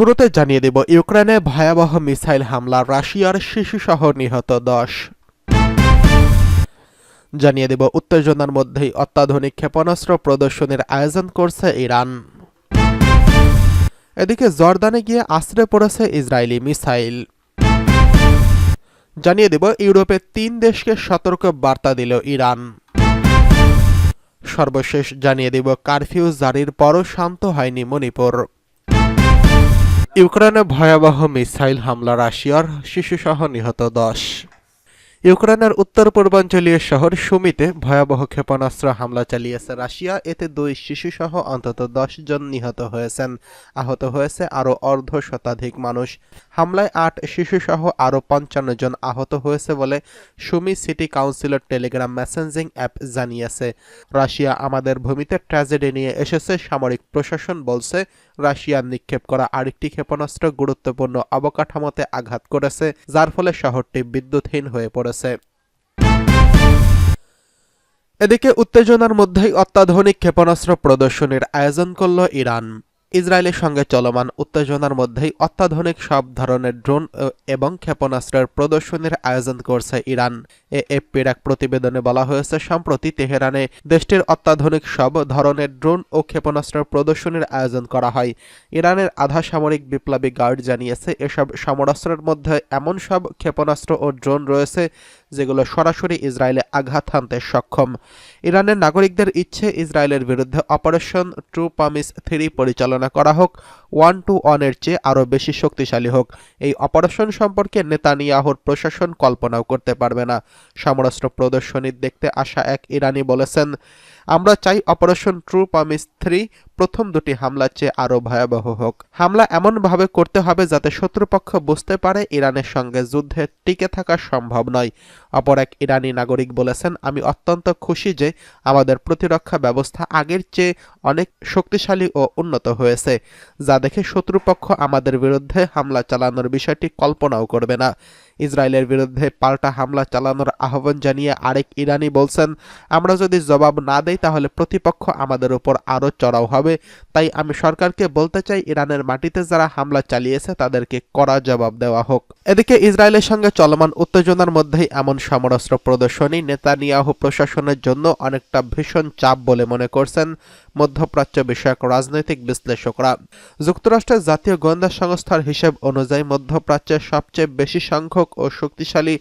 শুরুতে জানিয়ে দেব ইউক্রেনে ভয়াবহ মিসাইল হামলা, রাশিয়ার শিশুসহ নিহত 10। জানিয়ে দেব উত্তেজনার মধ্যেই অত্যাধুনিক ক্ষেপণাস্ত্র প্রদর্শনীর আয়োজন করছে ইরান। এদিকে জর্দানে গিয়ে আছড়ে পড়েছে ইসরায়েলি মিসাইল। জানিয়ে দেব ইউরোপের 3 দেশকে সতর্ক বার্তা দিল ইরান। সর্বশেষ জানিয়ে দেব কারফিউ জারির পরও শান্ত হয়নি মণিপুর। ইউক্রেনে ভয়াবহ মিসাইল হামলা, রাশিয়ার শিশুসহ নিহত 10। ইউক্রেনের উত্তর পূর্বাঞ্চলীয় শহর সুমিতে ভয়াবহ ক্ষেপণাস্ত্র হামলা চালিয়েছে রাশিয়া। এতে 2 শিশুসহ অন্তত 10 জন নিহত হয়েছেন। আহত হয়েছে আরও অর্ধশতাধিক মানুষ। হামলায় 8 শিশুসহ আরও 55 জন আহত হয়েছে বলে সুমি সিটি কাউন্সিলের টেলিগ্রাম মেসেঞ্জিং অ্যাপ জানিয়েছে। রাশিয়া আমাদের ভূমিতে ট্র্যাজেডি নিয়ে এসেছে, সামরিক প্রশাসন বলছে। রাশিয়ার নিক্ষেপ করা আরেকটি ক্ষেপণাস্ত্র গুরুত্বপূর্ণ অবকাঠামোতে আঘাত করেছে, যার ফলে শহরটি বিদ্যুৎহীন হয়ে পড়েছে। এদিকে উত্তেজনার মধ্যেই অত্যাধুনিক ক্ষেপণাস্ত্র প্রদর্শনীর আয়োজন করল ইরান। ইসরায়েলের সঙ্গে চলমান উত্তেজনার মধ্যেই অত্যাধুনিক সব ধরনের ড্রোন এবং ক্ষেপণাস্ত্রের প্রদর্শনীর আয়োজন করছে ইরান। এএফপির এক প্রতিবেদনে বলা হয়েছে, সম্প্রতি তেহরানে দেশটির অত্যাধুনিক সব ধরনের ড্রোন ও ক্ষেপণাস্ত্রের প্রদর্শনীর আয়োজন করা হয়। ইরানের আধা সামরিক বিপ্লবী গার্ড জানিয়েছে, এসব সমরাস্ত্রের মধ্যে এমন সব ক্ষেপণাস্ত্র ও ড্রোন রয়েছে যেগুলো সরাসরি ইসরায়েলে আঘাত হানতে সক্ষম। ইরানের নাগরিকদের ইচ্ছে ইসরায়েলের বিরুদ্ধে অপারেশন ট্রু প্রমিস 3 পরিচালনা করা হোক, 1-1 এর চেয়ে আরও বেশি শক্তিশালী হোক। এই অপারেশন সম্পর্কে নেতানিয়াহুর প্রশাসন কল্পনাও করতে পারবে না। সমরাস্ত্র প্রদর্শনী দেখতে আসা এক ইরানি বলেছেন, আমরা চাই অপারেশন ট্রু প্রমিস 3 প্রথম 2টি হামলার চেয়ে আরও ভয়াবহ হোক। হামলা এমনভাবে করতে হবে যাতে শত্রুপক্ষ বুঝতে পারে ইরানের সঙ্গে যুদ্ধে টিকে থাকা সম্ভব নয়। অপর এক ইরানি নাগরিক বলেছেন, আমি অত্যন্ত খুশি যে আমাদের প্রতিরক্ষা ব্যবস্থা আগের চেয়ে অনেক শক্তিশালী ও উন্নত হয়েছে, যা দেখে শত্রুপক্ষ আমাদের বিরুদ্ধে হামলা চালানোর বিষয়টি কল্পনাও করবে না। ইসরায়েলের বিরুদ্ধে পাল্টা হামলা চালানোর আহ্বান জানিয়ে আরেক ইরানি বলছেন, আমরা যদি জবাব না দেই তাহলে প্রতিপক্ষ আমাদের উপর আরও চড়াও হবে। তাই আমি সরকারকে বলতে চাই, ইরানের মাটিতে যারা হামলা চালিয়েছে তাদেরকে কড়া জবাব দেওয়া হোক। এদিকে ইসরায়েলের সঙ্গে চলমান উত্তেজনার মধ্যেই এমন সমরাস্ত্র প্রদর্শনী নেতানিয়াহু প্রশাসনের জন্য অনেকটা ভীষণ চাপ বলে মনে করছেন মধ্যপ্রাচ্য বিষয়ক রাজনৈতিক বিশ্লেষকরা। যুক্তরাষ্ট্রের জাতীয় গোয়েন্দা সংস্থার হিসেব অনুযায়ী মধ্যপ্রাচ্যের সবচেয়ে বেশি সংখ্যক ও শক্তিশালী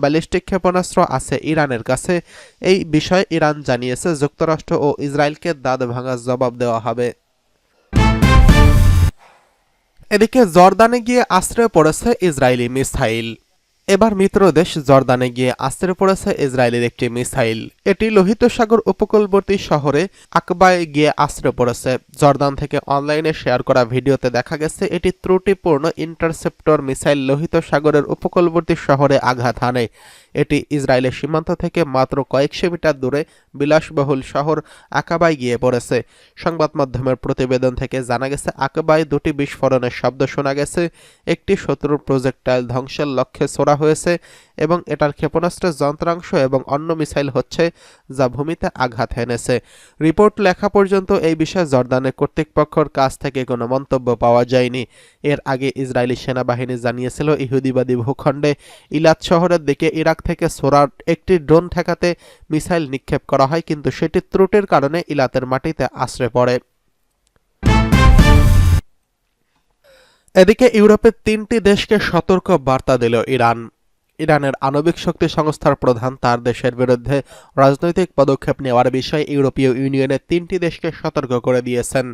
ব্যালিস্টিক ক্ষেপণাস্ত্র আছে ইরানের কাছে। এই বিষয়ে ইরান জানিয়েছে, যুক্তরাষ্ট্র ও ইসরায়েলকে দাঁত ভাঙা জবাব দেওয়া হবে। এদিকে জর্দানে গিয়ে আশ্রয় পড়েছে ইসরায়েলি মিসাইল। এবার মিত্র দেশ জর্দানে গিয়ে আশ্রয় পড়েছে ইসরায়েলের একটি মিসাইল। এটি লোহিত সাগর উপকূলবর্তী শহরে আকবায় গিয়ে আশ্রয় পড়েছে। জর্দান থেকে অনলাইনে শেয়ার করা ভিডিওতে দেখা গেছে, এটি ত্রুটিপূর্ণ ইন্টারসেপ্টর মিসাইল লোহিত সাগরের উপকূলবর্তী শহরে আঘাত হানে। এটি ইসরায়েলের সীমান্ত থেকে মাত্র কয়েকশো মিটার দূরে বিলাসবহুল শহর আকাবায় গিয়ে পড়েছে। সংবাদ মাধ্যমের প্রতিবেদন থেকে জানা গেছে, আকাবায় 2টি বিস্ফোরণের শব্দ শোনা গেছে। একটি শত্রুর প্রজেক্টাইল ধ্বংসের লক্ষ্যে ছোড়া হয়েছে এবং এটার ক্ষেপণাস্ত্রের যন্ত্রাংশ এবং অন্য মিসাইল হচ্ছে যা ভূমিতে আঘাত হেনেছে। রিপোর্ট লেখা পর্যন্ত এই বিষয়ে জর্দানের কর্তৃপক্ষের কাছ থেকে কোনো মন্তব্য পাওয়া যায়নি। এর আগে ইসরায়েলি সেনাবাহিনী জানিয়েছিল, ইহুদিবাদী ভূখণ্ডে ইলাত শহরের দিকে ইরাক থেকে সোরার একটি ড্রোন ঠেকাতে মিসাইল নিক্ষেপ করা হয়, কিন্তু সেটি ত্রুটির কারণে ইলাতের মাটিতে আশ্রয় পড়ে। এদিকে ইউরোপের 3টি দেশকে সতর্ক বার্তা দিল ইরান। ইরানের আণবিক শক্তি সংস্থার প্রধান তার দেশের বিরুদ্ধে রাজনৈতিক পদক্ষেপ নেওয়ার বিষয়ে ইউরোপীয় ইউনিয়নের 3টি দেশকে সতর্ক করে দিয়েছেন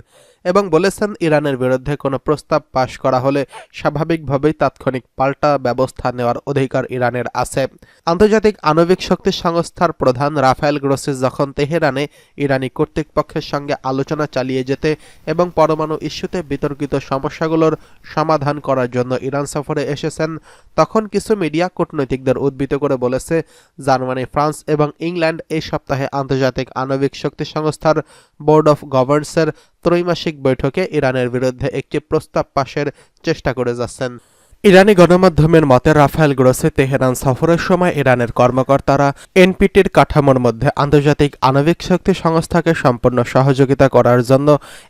এবং বলেছেন, ইরানের বিরুদ্ধে কোনো প্রস্তাব পাশ করা হলে স্বাভাবিকভাবেই তাৎক্ষণিক পাল্টা ব্যবস্থা নেওয়ার অধিকার ইরানের আছে। আন্তর্জাতিক আণবিক শক্তি সংস্থার প্রধান রাফায়েল গ্রোসি যখন তেহরানে ইরানি কর্তৃপক্ষের সঙ্গে আলোচনা চালিয়ে যেতে এবং পরমাণু ইস্যুতে বিতর্কিত সমস্যাগুলোর সমাধান করার জন্য ইরান সফরে এসেছেন, তখন কিছু মিডিয়া কূটনীতিকদের উদ্ধৃত করে বলেছে, জার্মানি, ফ্রান্স এবং ইংল্যান্ড এই সপ্তাহে আন্তর্জাতিক আণবিক শক্তি সংস্থার বোর্ড অফ গভর্নর্সের ত্রৈমাসিক বৈঠকে ইরানের বিরুদ্ধে একটি প্রস্তাব পাশের চেষ্টা করে যাচ্ছেন। ইরানি গণমাধ্যমের মতে রাফায়েল গ্রোসি তেহরান সফরের সময় ইরানের কর্মকর্তারা এনপিটির কাঠামোর মধ্যে আন্তর্জাতিক আণবিক শক্তি সংস্থাকে সম্পূর্ণ সহযোগিতা করার জন্য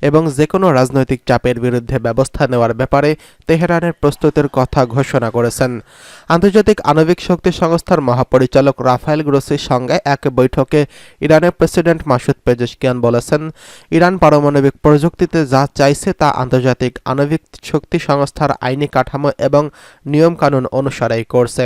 এবং যেকোনো রাজনৈতিক চাপের বিরুদ্ধে ব্যবস্থা নেওয়ার ব্যাপারে তেহরানের প্রস্তুতির কথা ঘোষণা করেছেন। আন্তর্জাতিক আণবিক শক্তি সংস্থার মহাপরিচালক রাফায়েল গ্রোসির সঙ্গে এক বৈঠকে ইরানের প্রেসিডেন্ট মাসুদ পেজেশকিয়ান বলেছেন, ইরান পারমাণবিক প্রযুক্তিতে যা চাইছে তা আন্তর্জাতিক আণবিক শক্তি সংস্থার আইনি কাঠামো এবং নিয়মকানুন অনুসারেই করছে।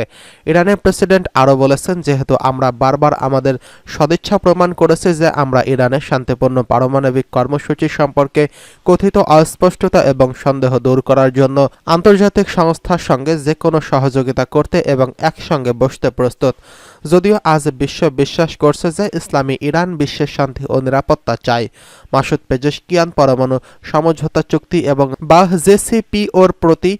ইরানের প্রেসিডেন্ট আরও বলেছেন, যেহেতু আমরা বারবার আমাদের সদিচ্ছা প্রমাণ করেছি যে আমরা ইরানের শান্তিপূর্ণ পারমাণবিক কর্মসূচি সম্পর্কে কথিত অস্পষ্টতা এবং সন্দেহ দূর করার জন্য আন্তর্জাতিক সংস্থার সঙ্গে যে কোনো সহযোগিতা করতে এবং একসঙ্গে বসতে প্রস্তুত। যদিও আজ বিশ্ব বিশ্বাস করছে যে ইসলামী ইরান বিশ্বের শান্তি ও নিরাপত্তা চায়। মাসুদ পেজেশকিয়ান পরমাণু সমঝোতা চুক্তি এবং জেসিপিওর প্রতি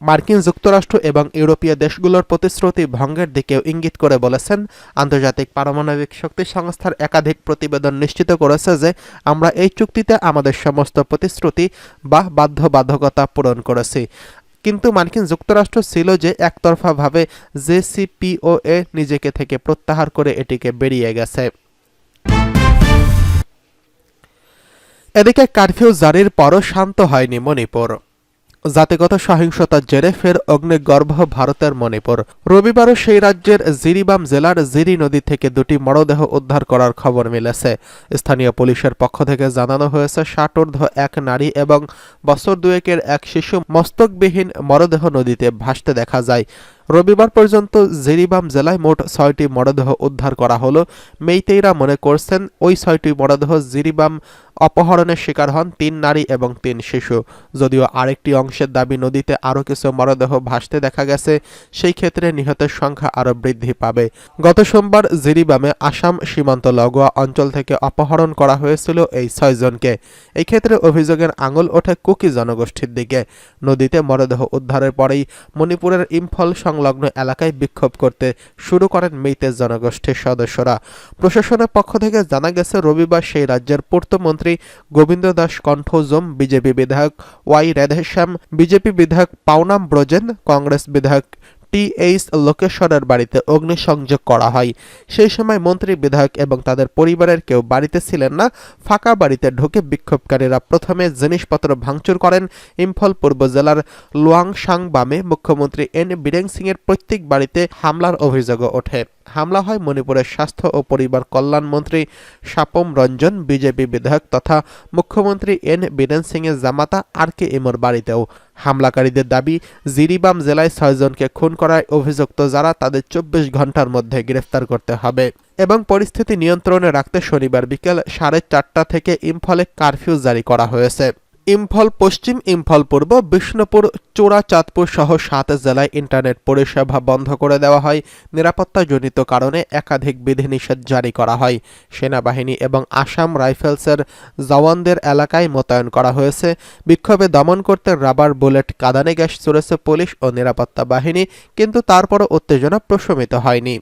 মার্কিন যুক্তরাষ্ট্র এবং ইউরোপীয় দেশগুলোর প্রতিশ্রুতি ভঙ্গের দিকেও ইঙ্গিত করে বলেছেন, আন্তর্জাতিক পারমাণবিক শক্তি সংস্থার একাধিক প্রতিবেদন নিশ্চিত করেছে যে আমরা এই চুক্তিতে আমাদের সমস্ত প্রতিশ্রুতি বা বাধ্যবাধকতা পূরণ করেছি। কিন্তু মার্কিন যুক্তরাষ্ট্র ছিল যে একতরফাভাবে জেসিপিওএ নিজেকে থেকে প্রত্যাহার করে এটিকে বেরিয়ে গেছে। এদিকে কারফিউ জারির পরও শান্ত হয়নি মণিপুর। জাতিগত সহিংসতার জেরে ফের অগ্নিগর্ভ ভারতের মণিপুর। রবিবারও সেই রাজ্যের জিরিবাম জেলার জিরি নদী থেকে দুটি মরদেহ উদ্ধার করার খবর মিলেছে। স্থানীয় পুলিশের পক্ষ থেকে জানানো হয়েছে, 60 এক নারী এবং বছর দুয়েকের এক শিশু মস্তকবিহীন মরদেহ নদীতে ভাসতে দেখা যায়। রবিবার পর্যন্ত জিরিবাম জেলায় মোট 6টি মরদেহ উদ্ধার করা হলো। মেইতেইরা মনে করছেন ওই 6টি মরদেহ জিরিবাম অপহরণের শিকার হন 3 নারী এবং 3 শিশু। যদিও আরেকটি অংশের দাবি নদীতে আরও কিছু মরদেহ ভাসতে দেখা গেছে, সেই ক্ষেত্রে নিহতের সংখ্যা আরও বৃদ্ধি পাবে। গত সোমবার জিরিবামে আসাম সীমান্ত লাগোয়া অঞ্চল থেকে অপহরণ করা হয়েছিল এই 6 জনকে। এই ক্ষেত্রে অভিযোগের আঙুল ওঠে কুকি জনগোষ্ঠীর দিকে। নদীতে মরদেহ উদ্ধারের পরেই মণিপুরের ইম্ফল সংলগ্ন এলাকায় বিক্ষোভ করতে শুরু করেন মেইতেই জনগোষ্ঠীর সদস্যরা। প্রশাসনের পক্ষ থেকে জানা গেছে, রবিবার সেই রাজ্যের পূর্তমন্ত্রী গোবিন্দ দাস কণ্ঠজোম, বিজেপি বিধায়ক ওয়াই রাধেশ্যাম, বিজেপি বিধায়ক পাওনাম ব্রজেন, কংগ্রেস বিধায়ক টি.এইচ. লোকেশ্বরের বাড়িতে অগ্নিসংযোগ করা হয়। সেই সময় মন্ত্রী, বিধায়ক এবং তাদের পরিবারের কেউ বাড়িতে ছিলেন না। ফাঁকা বাড়িতে ঢুকে বিক্ষোভকারীরা প্রথমে জিনিসপত্র ভাঙচুর করেন। ইম্ফল পূর্ব জেলার লুয়াংসাংবামে মুখ্যমন্ত্রী এন বীরেন সিংয়ের প্রত্যেক বাড়িতে হামলার অভিযোগও ওঠে। হামলা হয় মণিপুরের স্বাস্থ্য ও পরিবার কল্যাণ মন্ত্রী সাপম রঞ্জন, বিজেপি বিধায়ক তথা মুখ্যমন্ত্রী এন বীরেন সিংয়ের জামাতা আর.কে. ইমোর বাড়িতেও। হামলাকারীদের দাবি, জিরিবাম জেলায় 6 জনকে খুন করায় অভিযুক্ত যারা তাদের 24 ঘন্টার মধ্যে গ্রেফতার করতে হবে এবং পরিস্থিতি নিয়ন্ত্রণে রাখতে শনিবার বিকেল 4:30 থেকে ইম্ফলে কারফিউ জারি করা হয়েছে। ইম্ফল পশ্চিম, ইম্ফল পূর্ব, বিষ্ণুপুর, চোরাচাঁদপুর সহ 7 জেলায় ইন্টারনেট পরিষেবা বন্ধ করে দেওয়া হয়। নিরাপত্তাজনিত কারণে একাধিক বিধিনিষেধ জারি করা হয়। সেনাবাহিনী এবং আসাম রাইফেলসের জওয়ানদের এলাকায় মোতায়েন করা হয়েছে। বিক্ষোভে দমন করতে রাবার বুলেট, কাঁদানে গ্যাস ছুড়েছে পুলিশ ও নিরাপত্তা বাহিনী, কিন্তু তারপরও উত্তেজনা প্রশমিত হয়নি।